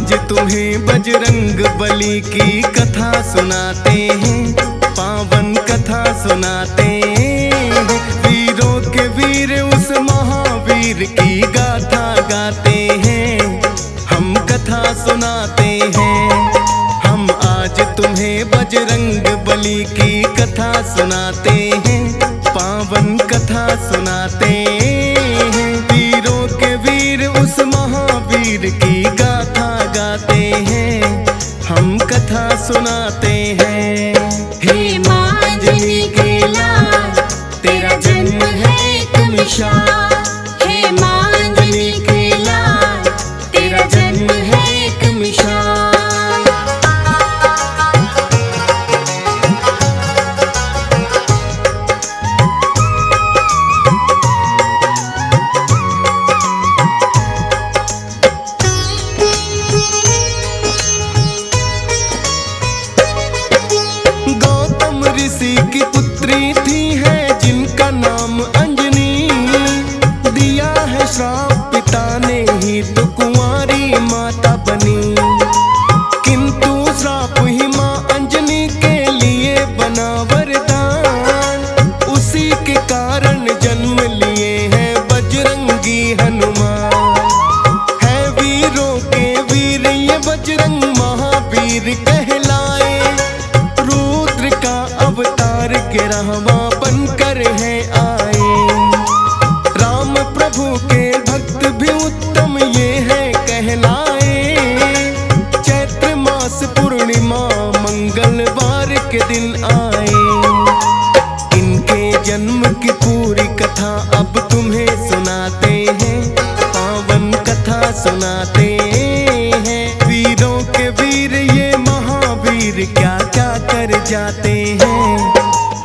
आज तुम्हें बजरंग बली की कथा सुनाते हैं, पावन कथा सुनाते हैं। वीरों के वीर उस महावीर की गाथा गाते हैं, हम कथा सुनाते हैं। हम आज तुम्हें बजरंग बली की कथा सुनाते हैं, पावन कथा सुनाते हैं। वीरों के वीर उस महावीर की गाथा गाते हैं, हम कथा सुनाते हैं। हे माँ अंजनी के लाल, तेरा जन्म है एक मिसाल। हे माँ अंजनी के लाल, तेरा जन्म है एक मिसाल। ऋषि की पुत्री थी है जिनका नाम अंजनी, दिया है श्राप पिता ने ही तो कुंवारी माता बनी। किंतु श्राप ही माँ अंजनी के लिए बना वरदान, उसी के कारण जन्म लिए हैं बजरंगी हनुमान। है वीरों के वीर ये बजरंग महावीर कहलाए, अवतार के रहवा बनकर है आए। राम प्रभु के भक्त भी उत्तम ये है कहलाए। चैत्र मास पूर्णिमा मंगलवार के दिन आए। इनके जन्म की पूरी कथा अब तुम्हें सुनाते हैं, पावन कथा सुनाते हैं। वीरों के वीर ये महावीर क्या क्या कर जाते हैं,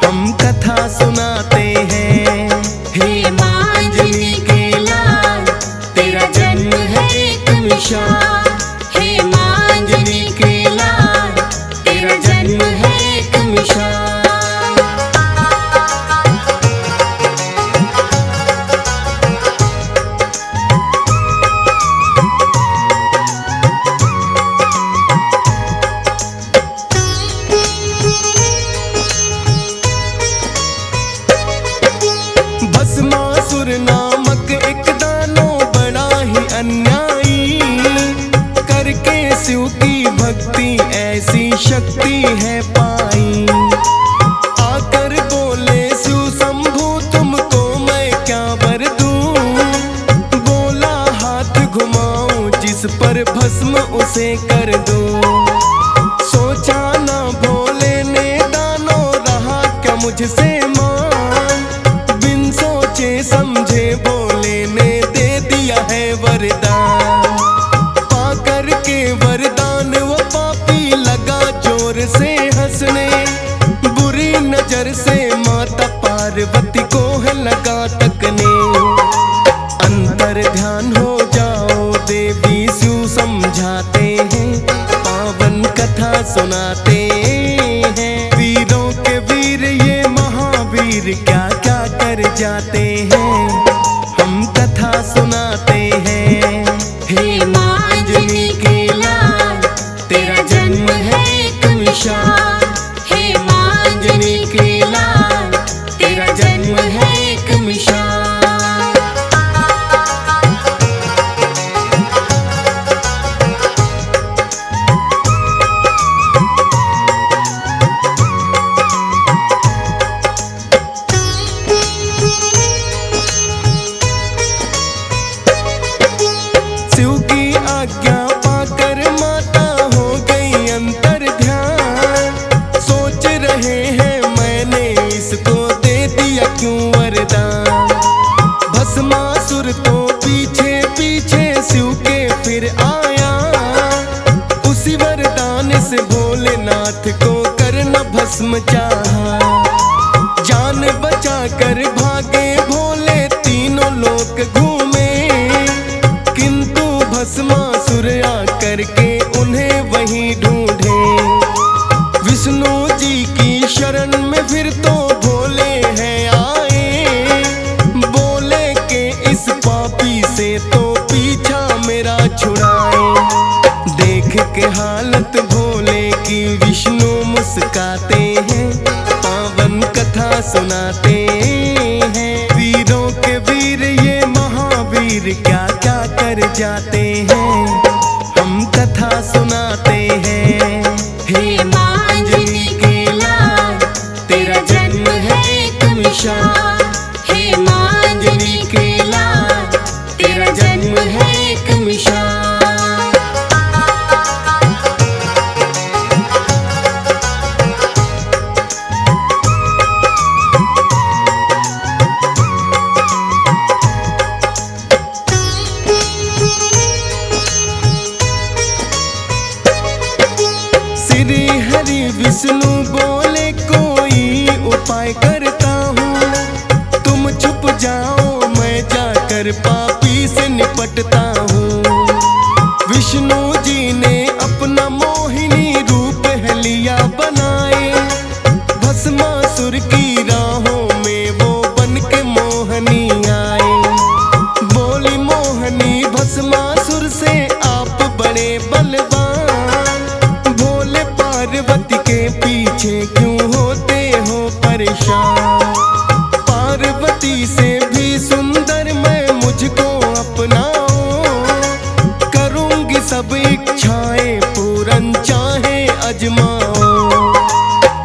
हम कथा सुनाते हैं। हे माँ अंजनी के लाल, तेरा जन्म है एक मिसाल। हे माँ अंजनी के लाल, तेरा जन्म है एक मिसाल। भस्मासुर नामक एक दानव बड़ा ही अन्यायी, करके शिव की भक्ति ऐसी शक्ति है पाई। आकर बोले शिव शंभु तुमको मैं क्या वर दूं, बोला हाथ घुमाऊं जिस पर भस्म उसे कर दो। सोचा ना भोले ने दानव रहा क्या मुझसे समझे बोले ने दे दिया है वरदान। पाकर के वरदान वो पापी लगा जोर से हंसने, बुरी नजर से माता पार्वती को है लगा तकने। अंतर ध्यान हो जाओ देवी शिव समझाते हैं, पावन कथा सुनाते हैं। वीरों के वीर ये महावीर क्या क्या कर जाते हैं, हम कथा सुनाते हैं। हे माँ अंजनी के लाल, तेरा जन्म है एक मिसाल। हे माँ अंजनी के लाल, तेरा जन्म है एक मिसाल। शिव की आज्ञा पाकर माता हो गई अंतर ध्यान। सोच रहे हैं मैंने इसको दे दिया क्यों वरदान। भस्मासुर तो पीछे पीछे शिव के फिर आया, उसी वरदान से भोलेनाथ को करना भस्म चाहा। जान बचा कर भागे भोले तीनों लोक घूमे, किंतु भस्मासुर आकर के उन्हें वहीं ढूंढे। विष्णु जी की शरण में फिर तो भोले हैं आए, बोले के इस पापी से तो पीछा मेरा छुड़ाए। के हालत भोले की विष्णु मुस्काते हैं, पावन कथा सुनाते हैं। वीरों के वीर ये महावीर क्या क्या कर जाते हैं, हम कथा सुनाते हैं। हे माँ अंजनी के लाल, तेरा जन्म है एक मिसाल। हे माँ अंजनी के लाल, तेरा जन्म है एक मिसाल। श्री हरि विष्णु बोले कोई उपाय करता हूँ, तुम छुप जाओ मैं जाकर पापी से निपटता हूँ। विष्णु जी ने अपना मोहिनी रूप हलिया बनाए, भस्मासुर की राहों में वो बन के मोहनी आए। बोली मोहनी भस्मासुर से आप बड़े बलवान, पार्वती के पीछे क्यों होते हो परेशान। पार्वती से भी सुंदर मैं मुझको अपनाओ, करूंगी सब इच्छाएं पूरन चाहे अजमाओ।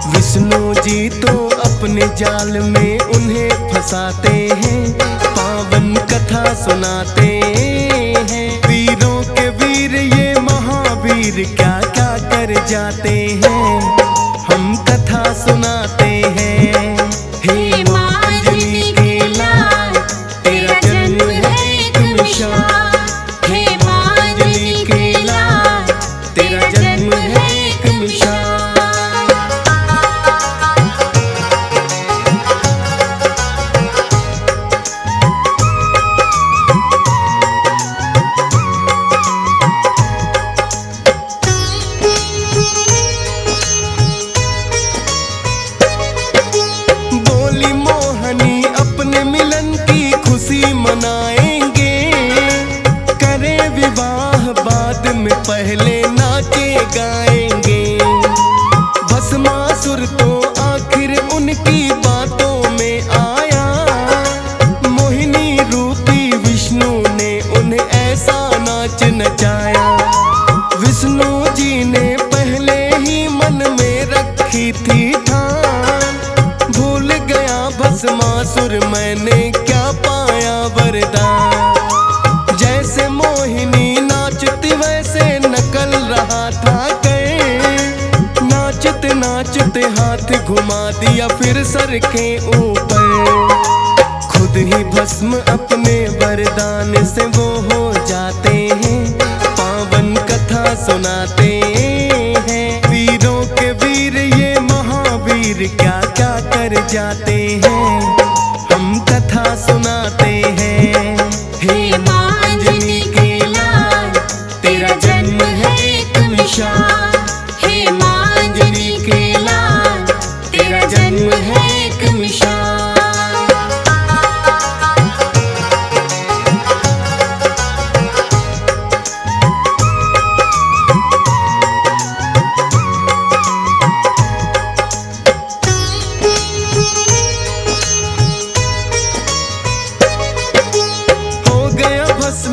विष्णु जी तो अपने जाल में उन्हें फंसाते हैं, पावन कथा सुनाते हैं। वीरों के वीर ये महावीर क्या क्या कर जाते हैं, हम कथा सुनाते हैं। हे माँ अंजनी के लाल, तेरा जन्म है एक मिसाल। हे माँ अंजनी के लाल, तेरा जन्म है एक मिसाल। मनाएंगे, करें विवाह बाद में पहले नाचे गाएंगे। भस्मासुर तो आखिर उनकी बातों में आया, मोहिनी रूपी विष्णु ने उन्हें ऐसा नाच नचाया। विष्णु जी ने पहले ही मन में रखी थी ठान, भूल गया भस्मासुर मैंने क्या पाया वरदान। जैसे मोहिनी नाचती वैसे नकल रहा था कहीं, नाचते नाचते हाथ घुमा दिया फिर सर के ऊपर। खुद ही भस्म अपने वरदान से वो हो जाते हैं, पावन कथा सुनाते हैं। वीरों के वीर ये महावीर क्या क्या कर जाते हैं, हम कथा सुनाते हैं। हे माँ अंजनी के लाल, तेरा जन्म है एक मिसाल। हे माँ अंजनी के लाल, तेरा जन्म है एक मिसाल।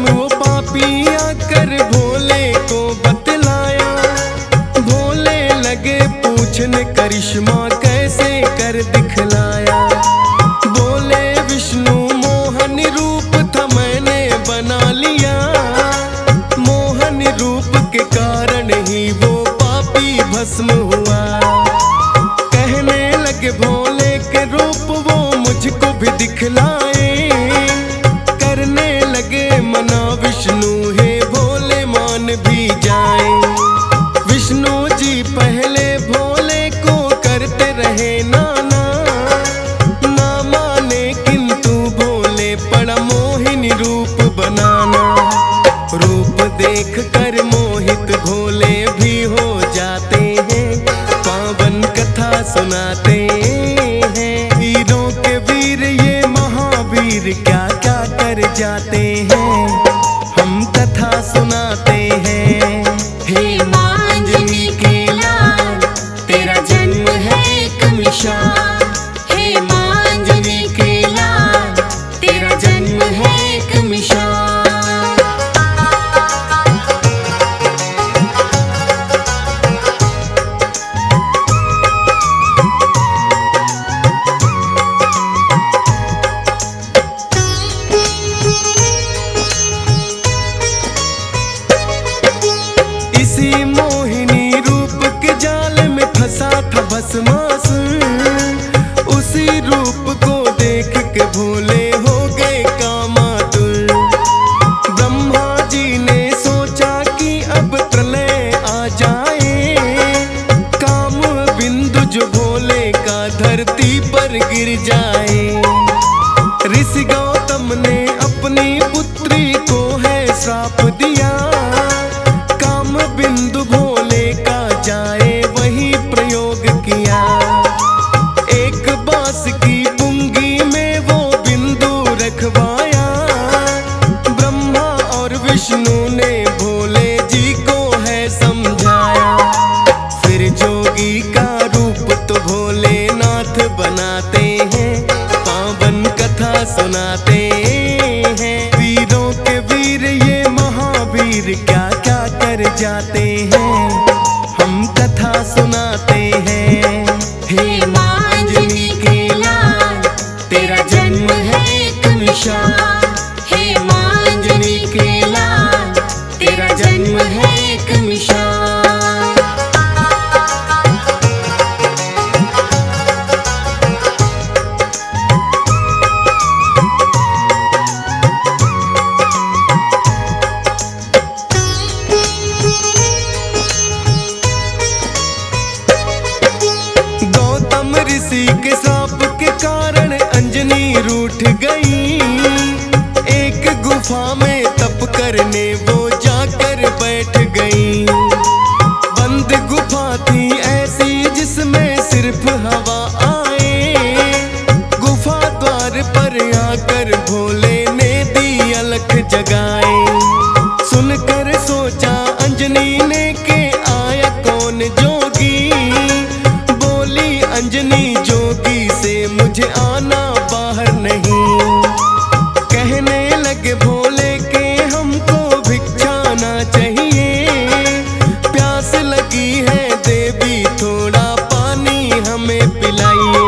वो पापी आकर भोले को बतलाया, भोले लगे पूछने करिश्मा कैसे कर दिखलाया। बोले विष्णु मोहन रूप था मैंने बना लिया, मोहन रूप के कारण ही वो पापी भस्म हुआ। कहने लगे भोले के रूप वो मुझको भी दिखलाए, करने लगे मना विष्णु हे भोले मान भी जाए। विष्णु जी पहले भोले को करते रहे नाना, ना माने किंतु भोले पड़ा मोहिनी रूप बनाना। रूप देख कर मोहित भोले भी हो जाते हैं, पावन कथा सुनाते हैं। वीरों के वीर ये महावीर किसी मोहिनी रूप के जाल में फंसा था भस्मासुर। उसी रूप को देख के भोले हो गए कामातुर। ब्रह्मा जी ने सोचा कि अब प्रलय आ जाए, काम बिंदु जो भोले का धरती पर गिर जाए। ऋषि गौतम ने अपनी पुत्री को है श्राप दिया, काम बिंदु भोले का जाए वही प्रयोग किया। एक बांस की पुंगी में वो बिंदु रखवाया, ब्रह्मा और विष्णु ने भोले जी को है समझाया। फिर जोगी का रूप तो भोलेनाथ बनाते हैं, पावन कथा सुनाते हैं। वीरों के वीर ये महावीर क्या क्या कर जाते हैं, हम कथा सुनाते हैं। हे मांझनी के लाल, तेरा जन्म है एक मिसाल। हे मांझनी के लाल, तेरा जन्म है एक मिसाल। गौतम ऋषि के श्राप के कारण अंजनी रूठ गई। एक गुफा में तप करने वो जाकर बैठ गई। बंद गुफा थी ऐसी जिसमें सिर्फ हवा आए। गुफा द्वार पर आकर भोले ने दी अलख जगाए। सुनकर सोचा अंजनी ने के आया कौन जोगी। बोली अंजनी जोगी से मुझे आना बाहर नहीं। कहने लगे भोले के हमको भिक्षाना चाहिए। प्यास लगी है देवी थोड़ा पानी हमें पिलाइए।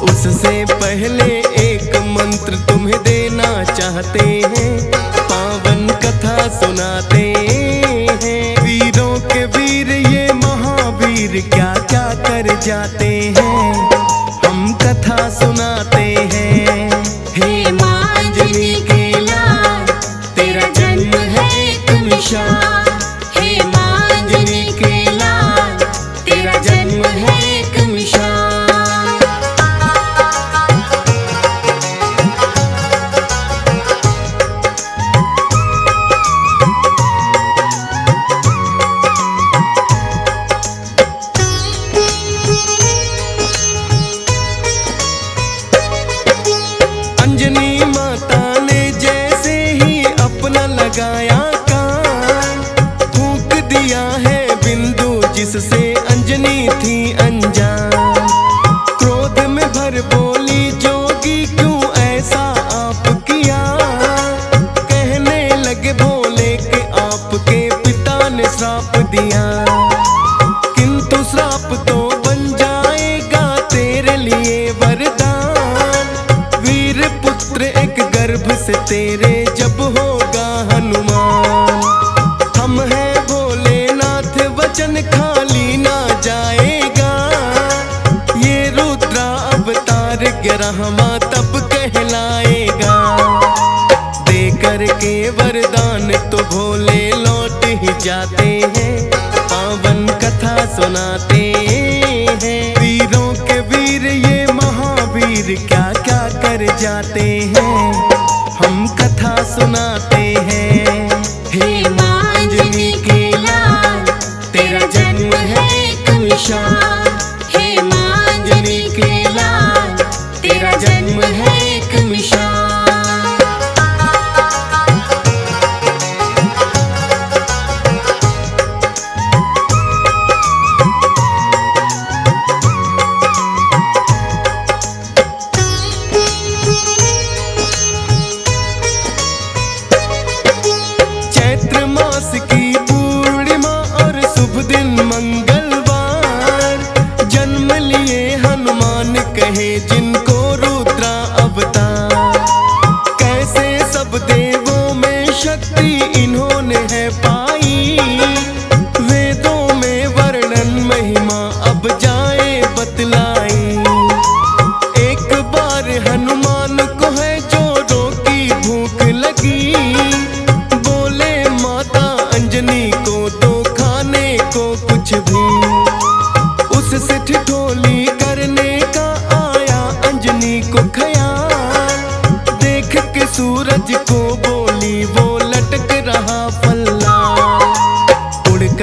उससे पहले एक मंत्र तुम्हें देना चाहते हैं, पावन कथा सुनाते हैं। वीरों के वीर ये महावीर क्या क्या कर जाते हैं, हम कथा सुनाते हैं। हे मांझनी के लाल, तेरा जन्म है एक मिसाल। हे मांझनी के लाल, तेरा जन्म है एक मिसाल। अंजनी माता ने जैसे ही अपना लगाया कान, फूंक दिया है बिंदु जिससे अंजनी थी अनजान। क्रोध में भर बोली जोगी क्यों ऐसा आप किया। कहने लगे भोले के आपके पिता ने श्राप दिया। किंतु श्राप तो बन जाएगा तेरे लिए वरदान। वीर पुत्र एक गर्भ से तेरे जब होगा हनुमान। हम हैं भोलेनाथ वचन खाली ना जाएगा। ये रुद्रा अवतार 11वां तब कहलाएगा। देकर के वरदान तो भोले लौट ही जाते हैं, पावन कथा सुनाते हैं। वीरों के वीर ये महावीर क्या क्या कर जाते हैं, हम कथा सुनाते हैं। हे मांझनी के लाल, तेरा जन्म है एक मिसाल। हे मांझनी के लाल, तेरा जन्म है एक मिसाल।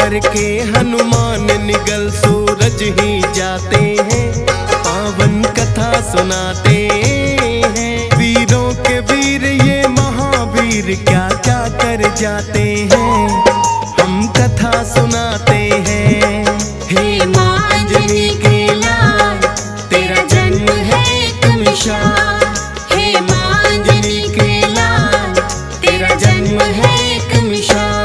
करके हनुमान निगल सूरज ही जाते हैं, पावन कथा सुनाते हैं। वीरों के वीर ये महावीर क्या क्या कर जाते हैं, हम कथा सुनाते हैं। हे माँ अंजनी के लाल, तेरा जन्म है एक मिसाल। हे माँ अंजनी के लाल, तेरा जन्म है एक मिसाल।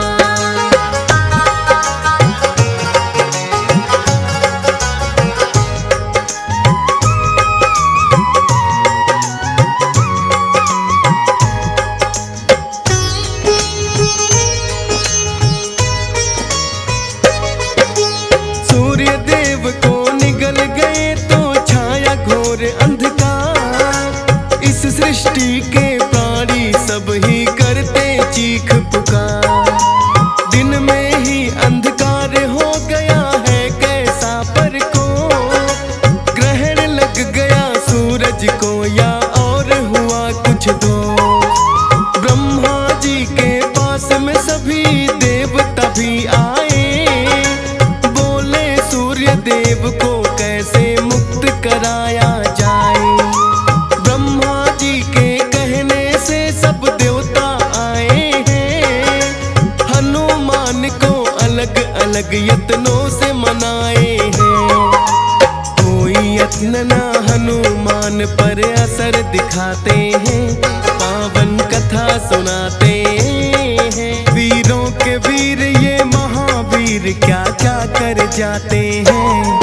सूर्य देव को निगल गए तो छाया घोर अंधकार, इस सृष्टि के प्राणी सब ही करते चीख पुकार। दिन में ही अंधकार हो गया है कैसा पर को, ग्रहण लग गया सूरज को या और हुआ कुछ दो। ब्रह्मा जी के पास में सभी देवता भी आए, देव को कैसे मुक्त कराया जाए। ब्रह्मा जी के कहने से सब देवता आए हैं, हनुमान को अलग अलग यत्नों से मनाए हैं। कोई यत्न ना हनुमान पर असर दिखाते हैं, पावन कथा सुनाते हैं। वीरों के वीर ये महावीर क्या क्या कर जाते हैं,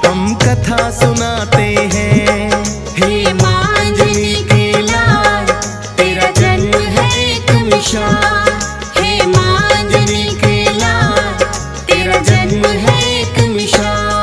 हम कथा सुनाते हैं। हे माँ अंजनी के लाल, तेरा जन्म है एक मिसाल। हे माँ अंजनी के लाल, तेरा जन्म है एक मिसाल।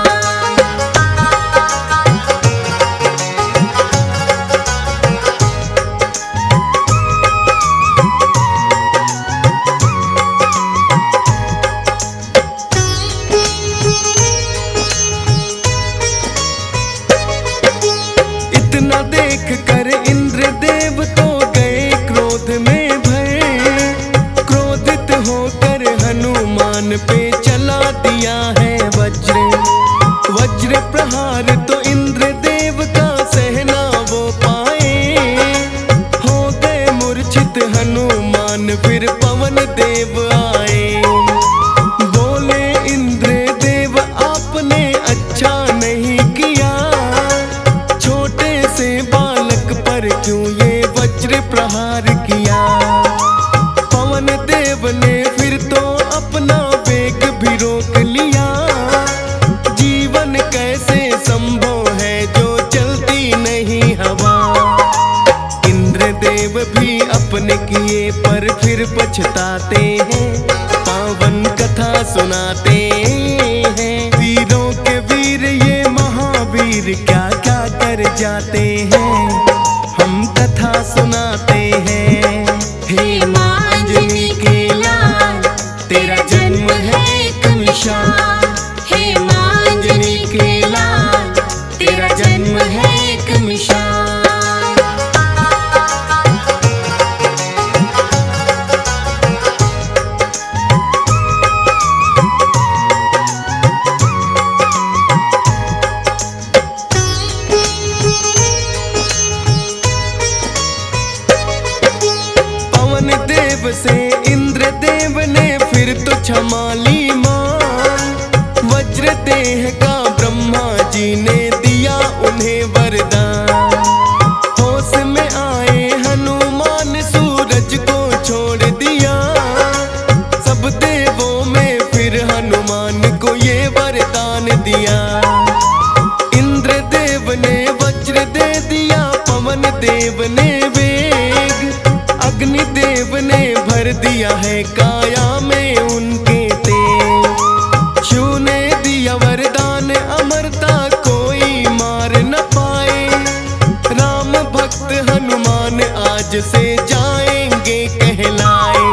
इतना देख कर इंद्र देव तो गए क्रोध में भय, क्रोधित होकर हनुमान पे चला दिया है वज्र। वज्र प्रहार तो इंद्र देव का सहना वो पाए, हो गए मूर्छित हनुमान फिर पवन देव आए। बोले इंद्र देव आपने अच्छा नहीं किया, छोटे से बालक पर क्यों ये वज्र प्रहार किया। पवन देव ने फिर तो अपना वेग भी रोक लिया, जीवन कैसे संभव है जो चलती नहीं हवा। इंद्र देव भी अपने किए पर फिर पछताते हैं, पावन कथा सुनाते हैं। वीरों के वीर ये महावीर क्या क्या कर जाते हैं, हम कथा सुनाते हैं। हे माँ अंजनी के लाल, तेरा जन्म है एक मिसाल। हे माँ अंजनी के लाल, तेरा जन्म है एक मिसाल। पवन देव से इंद्र देव ने फिर तो क्षमा ली मान, वज्र देह का ब्रह्मा जी ने दिया उन्हें वरदान। होश में आए हनुमान सूरज को छोड़ दिया, सब देवों में फिर हनुमान को ये वरदान दिया। इंद्र देव ने वज्र दे दिया, पवन देव ने वेग, अग्नि देव ने भर दिया है काया में उनके तेज। शिव ने दिया वरदान अमरता कोई मार न पाए, राम भक्त हनुमान आज से जाएंगे कहलाए।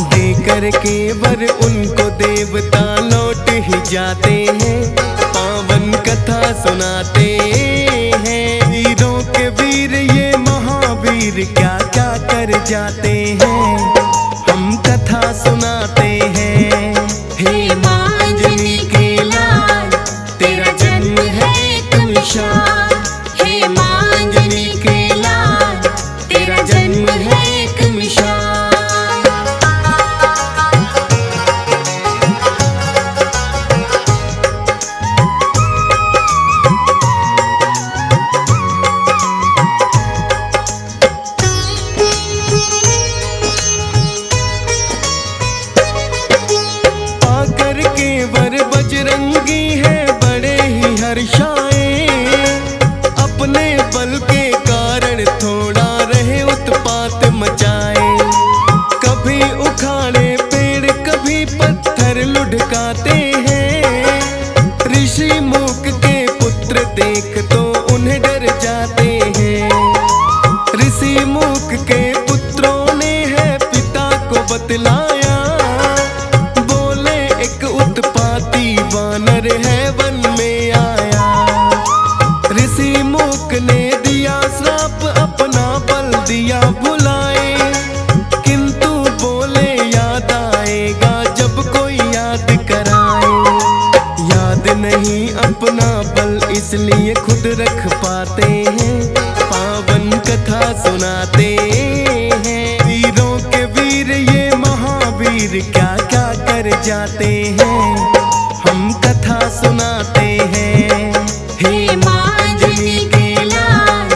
देकर के वर उनको देवता लौट ही जाते हैं, पावन कथा सुनाते हैं। वीरों के वीर ये महावीर क्या क्या कर जाते हैं, हम कथा सुनाते हैं। हे माँ बजरंगी है बड़े ही हर्षाए, अपने बल के कारण थोड़ा रहे उत्पात मचाए। कभी उखाड़े पेड़ कभी पत्थर लुढ़काते हैं, ऋषि मूक के पुत्र देख तो उन्हें डर जाते हैं। ऋषि मूक के पुत्रों ने है पिता को बतलाया, बोले एक उत्पाती वानर है वन में आया। ऋषि मूक ने दिया श्राप अपना बल दिया भुलाए, किंतु बोले याद आएगा जब कोई याद कराए। याद नहीं अपना बल इसलिए खुद रख पाते हैं, पावन कथा सुनाते हैं। वीरों के वीर ये महावीर क्या क्या कर जाते हैं, हम कथा सुनाते हैं। हे माँ अंजनी के लाल,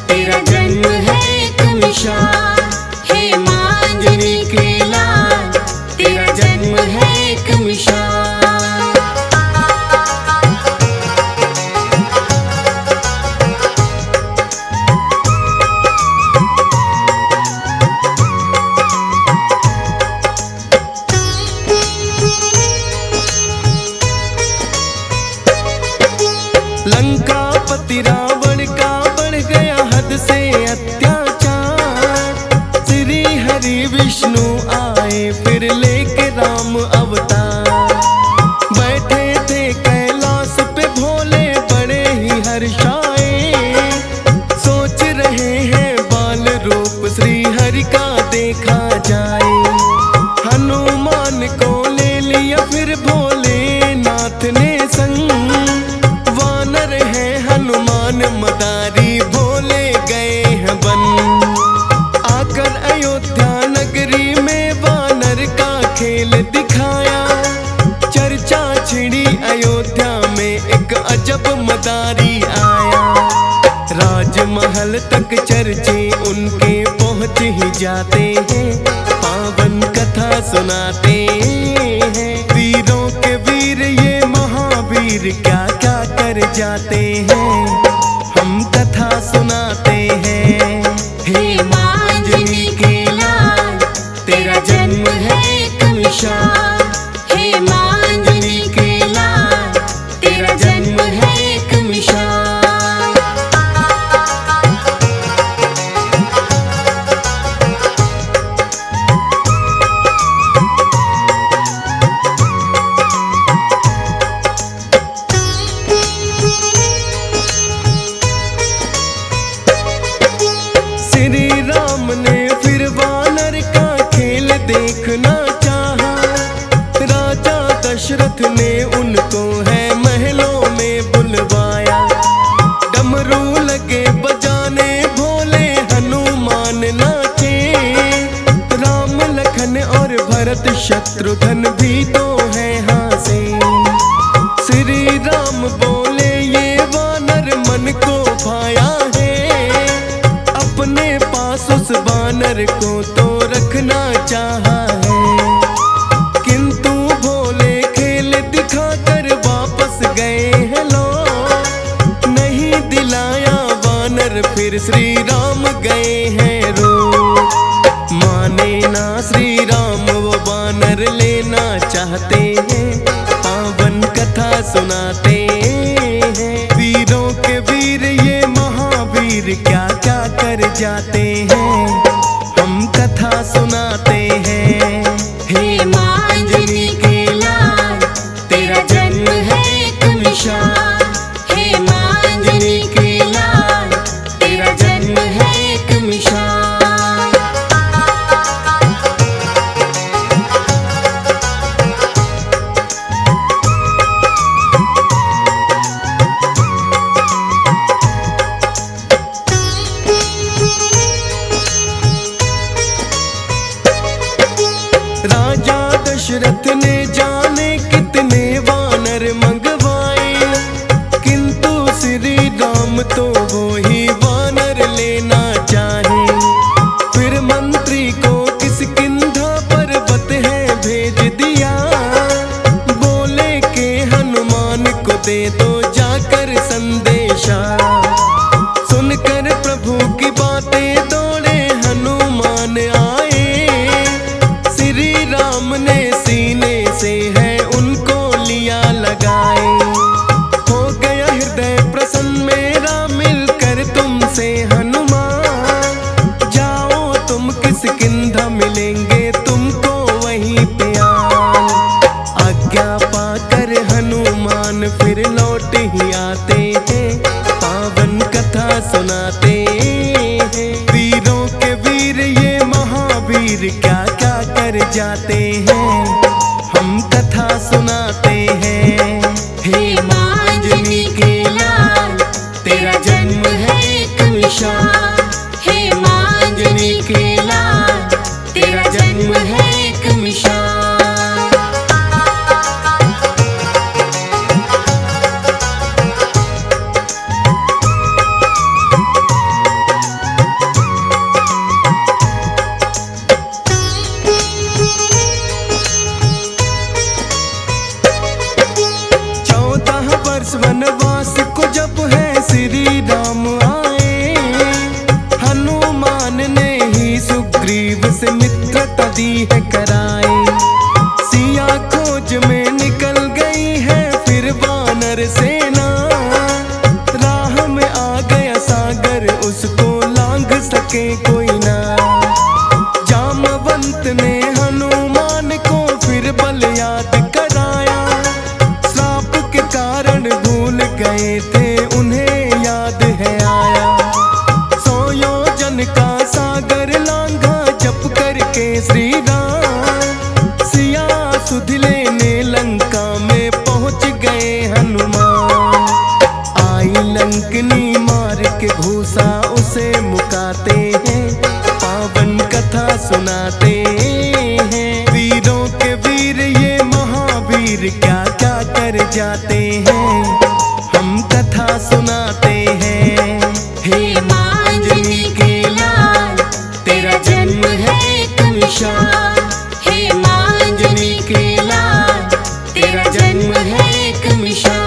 तेरा जन्म है एक मिसाल। हे माँ अंजनी के लाल, तेरा जन्म है एक मिसाल। लंकापति रावण का बढ़ गया हद से अत्याचार, श्री हरि विष्णु आए फिर लेके राम अवतार। बैठे थे कैलाश पे भोले बड़े ही हर्षाए, सोच रहे हैं बाल रूप श्री हरि का देखा जाए। हनुमान को ले लिया फिर भोलेनाथ ने संग, वानर है हनुमान मदारी भोले गए हैं बन। आकर अयोध्या नगरी में वानर का खेल दिखाया, चर्चा छिड़ी अयोध्या में एक अजब मदारी आया। राजमहल तक चर्चे उनके पहुंच ही जाते हैं, पावन कथा सुनाते हैं। वीरों के वीर ये महावीर क्या क्या कर जाते हैं, हम कथा सुनाते हैं। हे माँ अंजनी के लाल, तेरा जन्म है एक मिसाल। हे माँ अंजनी के लाल, तेरा जन्म है एक मिसाल। श्री राम ने फिर वानर का खेल देखना चाहा, राजा दशरथ ने उनको है महलों में बुलवाया। डमरू लगे बजाने भोले हनुमान नाचे, राम लखन और भरत शत्रुघ्न भी तो है हासे। श्री राम बोले ये वानर मन को भाया है, अपने पास उस वानर को तो रखना चाहा है। किंतु भोले खेल दिखाकर वापस गए हैं लोग, नहीं दिलाया वानर फिर श्री राम गए हैं रो। माने ना श्री राम वो वानर लेना चाहते हैं, पावन कथा सुनाते हैं। वीरों के वीर ये महावीर क्या क्या कर जाते हैं, हम कथा सुनाते हैं। हे माँ अंजनी के लाल, तेरा जन्म है एक मिसाल। हे माँ अंजनी के लाल, तेरा जन्म है एक मिसाल। दे दो जाकर संदेशा। सुनकर प्रभु की बातें दौड़े हनुमान आए, श्री राम ने सीने से है उनको लिया लगाए। हो गया हृदय प्रसन्न मेरा मिलकर तुमसे हनुमान, जाओ तुम किष्किंधा मिलेंगे तुमको वहीं पे आन। आज्ञा पाकर हनुमान फिर लौट ही आते हैं, पावन कथा सुनाते हैं। वीरों के वीर ये महावीर क्या क्या कर जाते हैं, हम कथा सुनाते हैं। हे मांजनी के लाल तेरा जन्म है एक मिसाल, हे मांजनी के लाल तेरा जन्म है एक मिसाल। वनवास को जब है श्री राम आए, हनुमान ने ही सुग्रीव से मित्रता दी है कराए। सिया खोज में निकल गई है फिर वानर सेना, राह में आ गया सागर उसको लांघ सके कोई ना। जामवंत ने हनुमान को फिर बल याद कराया, श्राप के कारण भूल गए थे उन्हें याद है आया। 100 योजन का सागर लांघा जप करके श्री राम, सिया सुध लेने लंका में पहुंच गए हनुमान। आई लंकनी मार के घूसा उसे मुकाते हैं, पावन कथा सुनाते हैं। वीरों के वीर ये महावीर क्या क्या कर जाते हैं, हम कथा सुनाते हैं। हे मांजनी के लाल तेरा जन्म है एक मिसाल, हे मांजनी के लाल तेरा जन्म है एक मिसाल।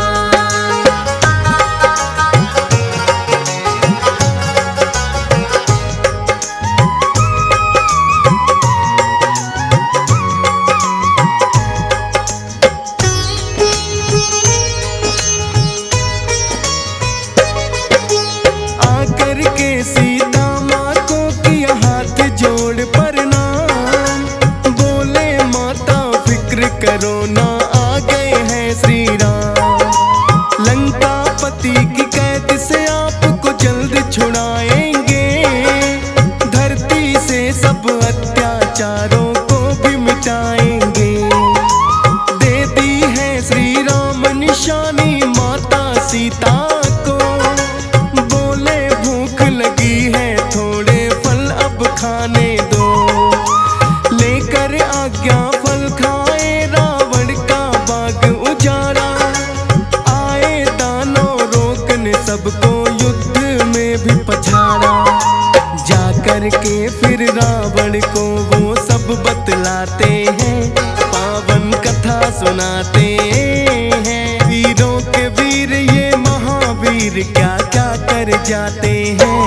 सीता माँ को किया हाथ जोड़ प्रणाम, बोले माता फिक्र करो ना आ गए हैं श्री राम। लंका पति की कैद से आपको जल्द छुड़ाएंगे, धरती से सब अत्याचारों को भी मिटाएंगे। दे दी है श्री राम निशानी माता सीता को, खाने दो। लेकर आज्ञा फल खाए रावण का बाग उजाड़ा, आए दानव रोकने सबको युद्ध में भी पछाड़ा। जाकर के फिर रावण को वो सब बतलाते हैं, पावन कथा सुनाते हैं। वीरों के वीर ये महावीर क्या क्या कर जाते हैं,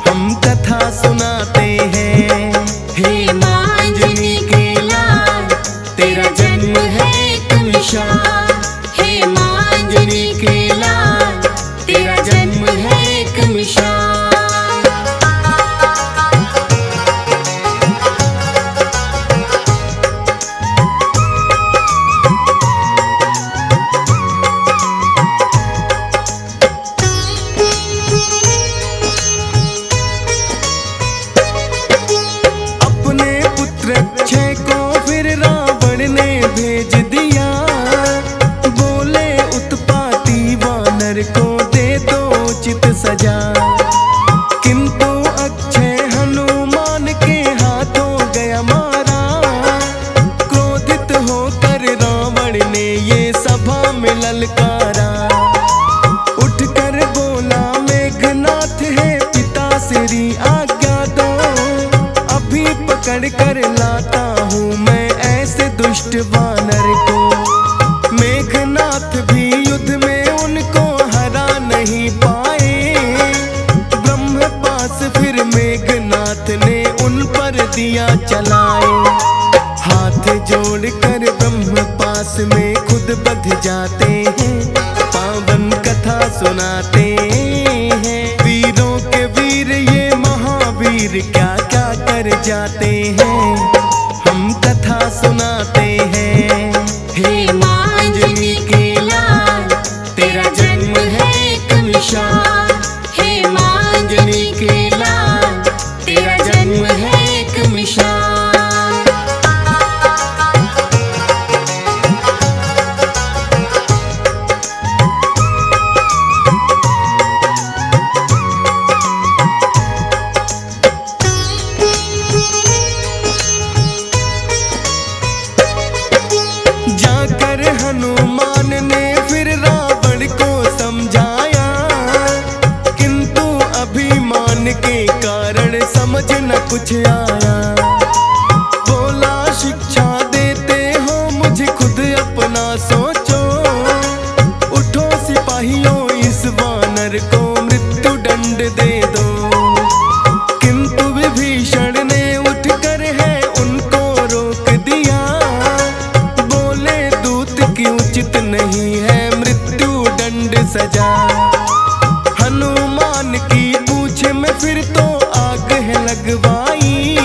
हम कथा सुनाते हैं। हे मांजनी के लाल तेरा जन्म है एक मिसाल, हे मांजनी के लाल तेरा जन्म है एक मिसाल। अक्षय को फिर रावण ने भेज दिया, बोले उत्पाती वानर को दे दो उचित सजा। किंतु अक्षय हनुमान के हाथों गया मारा, क्रोधित होकर रावण ने ये सभा में ललकारा। उठकर बोला मेघनाथ है पिता श्री आज्ञा दो, अभी पकड़ कर लाता हूँ मैं ऐसे दुष्ट वानर को। मेघनाथ भी युद्ध में खुद बंध जाते हैं, पावन कथा सुनाते हैं। वीरों के वीर ये महावीर क्या क्या कर जाते हैं, हम कथा सुनाते हैं। हे माँ अंजनी के लाल, तेरा जन्म है एक मिसाल। हे माँ अंजनी के लाल, तेरा जन्म है एक मिसाल। जाकर हनुमान ने फिर रावण को समझाया, किंतु अभिमान के कारण समझ न कुछ आया। बोला शिक्षा देते हो मुझे खुद अपना सोचो, उठो सिपाहियों इस वानर को मृत्यु दंड दे दो। किंतु विभीषण ने उठकर है उनको रोक दिया, कि उचित नहीं है मृत्यु दंड सजा। हनुमान की पूछ में फिर तो आग है लगवाई,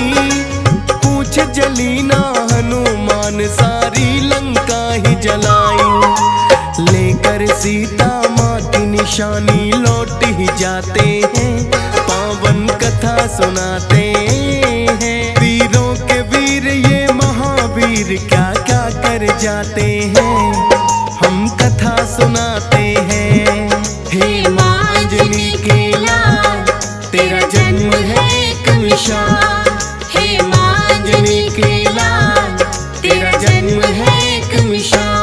पूछ जली ना हनुमान सारी लंका ही जलाई। लेकर सीता माँ की निशानी लौट ही जाते हैं, पावन कथा सुनाते हैं। वीरों के वीर ये महावीर क्या क्या कर जाते हैं, हम कथा सुनाते हैं। हे माँ अंजनी के लाल, तेरा जन्म है एक मिसाल। हे माँ अंजनी के लाल, तेरा जन्म है एक मिसाल।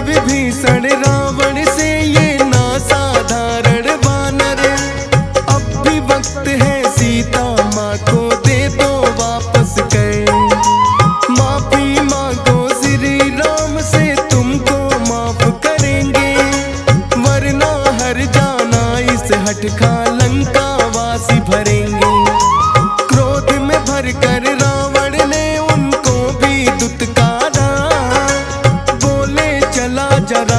विभीषण रावण से ये ना साधारण वानर, अब भी वक्त है सीता माँ को दे दो वापस कर। माफी मांगो श्री राम से तुमको माफ करेंगे, वरना हर जाना इस हठखा लंका वासी भरेंगे। क्रोध में भरकर रावण ने उनको भी दुत्कारा, चला जरा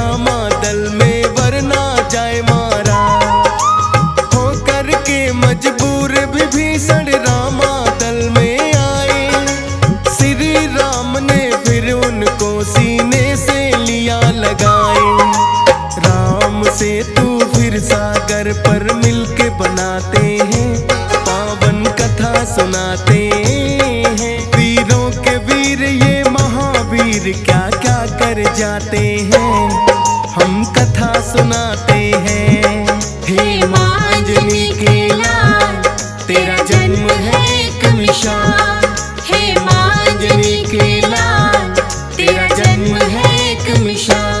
दल में वरना जाए मारा। होकर के मजबूर विभीषण रामा दल में आए, श्री राम ने फिर उनको सीने से लिया लगाए। राम से तू फिर सागर पर मिलके बनाते हैं, पावन कथा सुनाते हैं। वीरों के वीर ये महावीर क्या क्या कर जाते हैं, हम कथा सुनाते हैं। हे माँ अंजनी के लाल, तेरा जन्म है एक मिसाल। हे माँ अंजनी के लाल, तेरा जन्म है एक मिसाल।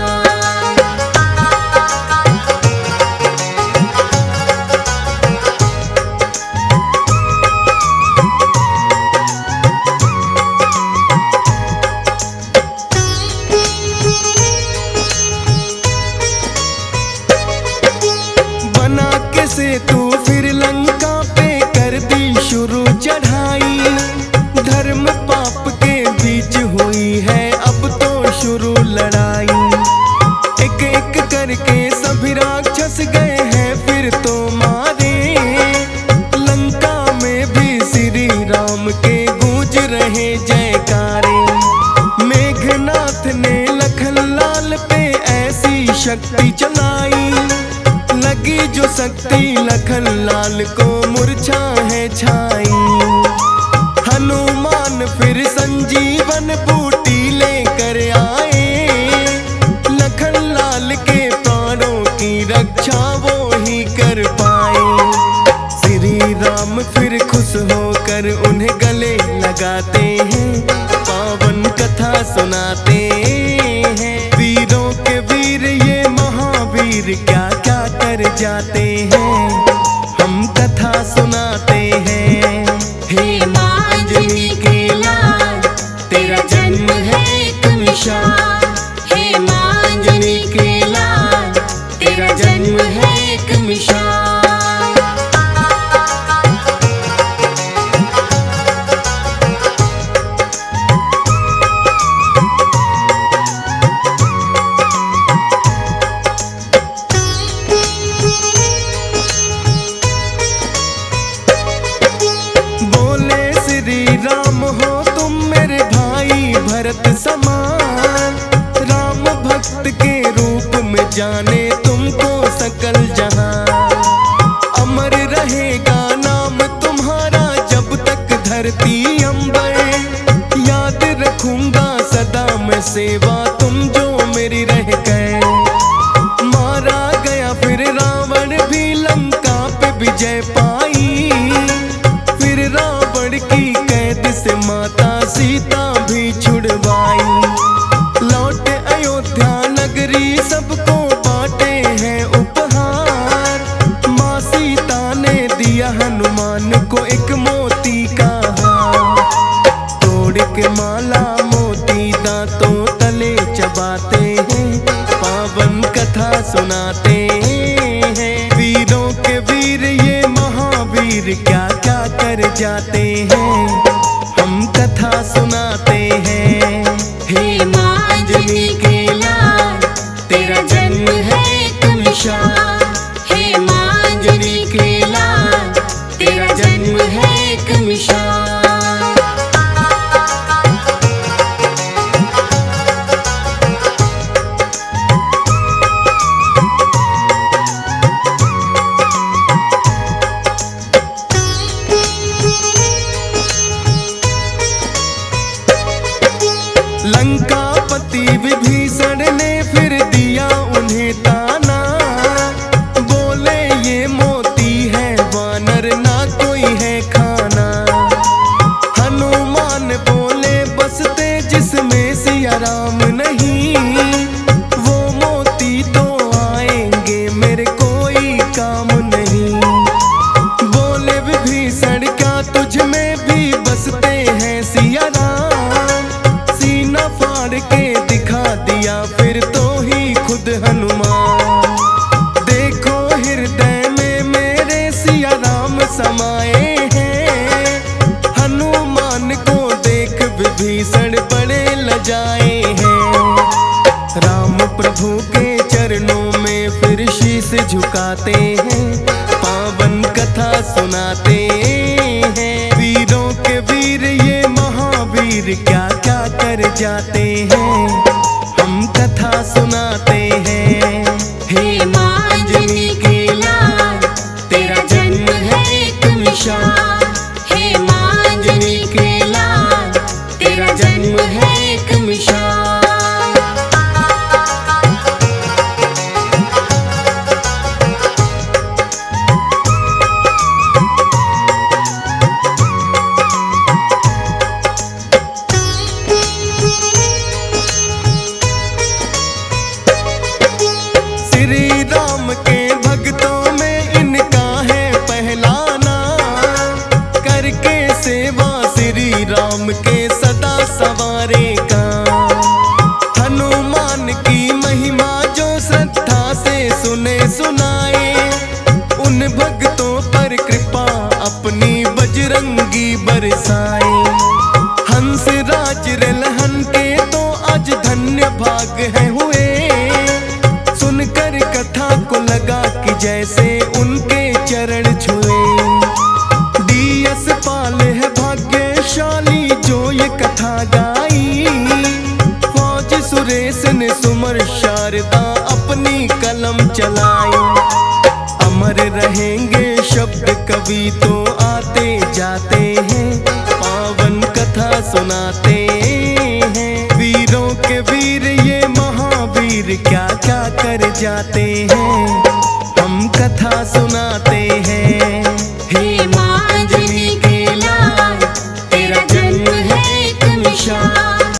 से तू फिर लंका पे कर दी शुरू चढ़ाई, धर्म पाप के बीच हुई है अब तो शुरू लड़ाई। एक एक करके सभी राक्षस गए हैं फिर तो मारे, लंका में भी श्री राम के गूंज रहे जयकारे। मेघनाथ ने लखन लाल पे ऐसी शक्ति चलाई, लगी जो शक्ति लखन लाल को मूर्छा है छाई। हनुमान फिर संजीवन बूटी लेकर आए, लखन लाल के प्राणों की रक्षा वो ही कर पाए। श्री राम फिर खुश होकर उन्हें गले लगाते हैं, पावन कथा सुनाते हैं। वीरों के वीर ये महावीर क्या क्या कर जाते हैं, हम कथा सुनाते हैं। हे माँ अंजनी के लाल, तेरा जन्म है एक मिसाल। हे माँ अंजनी के लाल, तेरा जन्म है एक मिसाल। भरत समान राम भक्त के रूप में जाने तुमको सकल जहां। अमर रहेगा नाम तुम्हारा जब तक धरती अंबर। याद रखूंगा सदा मैं सेवा तुम जो मेरी रह गए। मारा गया फिर रावण भी लंका पे विजय पाई। फिर रावण की कैद से माता सीता भी छुड़वाई। लौट अयोध्या नगरी सबको बांटे हैं उपहार। माँ सीता ने दिया हनुमान को एक मोती का हार। तोड़ के माला मोती दांतों तले चबाते हैं। पावन कथा सुनाते हैं। वीरों के वीर ये महावीर क्या क्या कर जाते हैं। हम कथा सुनाते हैं। हे माँ अंजनी के लाल, तेरा जन्म है एक मिसाल। हे माँ अंजनी के लाल, तेरा जन्म है एक मिसाल। लंकापति विभीषण ने फिर दिया उन्हें ताना। बोले ये मोती है वानर ना कोई है खाना। हनुमान बोले बसते जिसमें सिया राम नहीं। वो मोती तो आएंगे मेरे कोई काम नहीं। बोले विभीषण क्या तुझ में भी बसते हैं सिया राम। फाड़ के दिखा दिया फिर तो ही खुद हनुमान। देखो हृदय में मेरे सिया राम समाए हैं। हनुमान को देख विभीषण बड़े लजाए हैं। राम प्रभु के चरणों में फिर शीश झुकाते हैं। पावन कथा सुनाते हैं। वीरों के वीर ये महावीर क्या क्या कर जाते हैं। हम कथा सुनाते हैं। हे माँ अंजनी के लाल, तेरा जन्म है एक मिसाल। हे माँ अंजनी के लाल, तेरा जन्म है एक मिसाल। श्री राम के भक्तों में इनका है पहला नाम। करके सेवा श्री राम के सदा सवारेगा। हनुमान की महिमा जो श्रद्धा से सुने सुनाए। उन भक्तों पर कृपा अपनी बजरंगी बरसाए। हंस राज रलहन के तो आज धन्य भाग है हुए। सुनकर कथा को लगा कि जैसे उनके चरण छुए। डीएस पाल है भाग्यशाली जो ये कथा गाई। फौज सुरेश ने सुमर शारदा अपनी कलम चलाई। अमर रहेंगे शब्द कवि तो आते जाते हैं। पावन कथा सुनाते हैं। वीरों के वीर ये महावीर क्या क्या कर जाते हैं। हम कथा सुनाते हैं।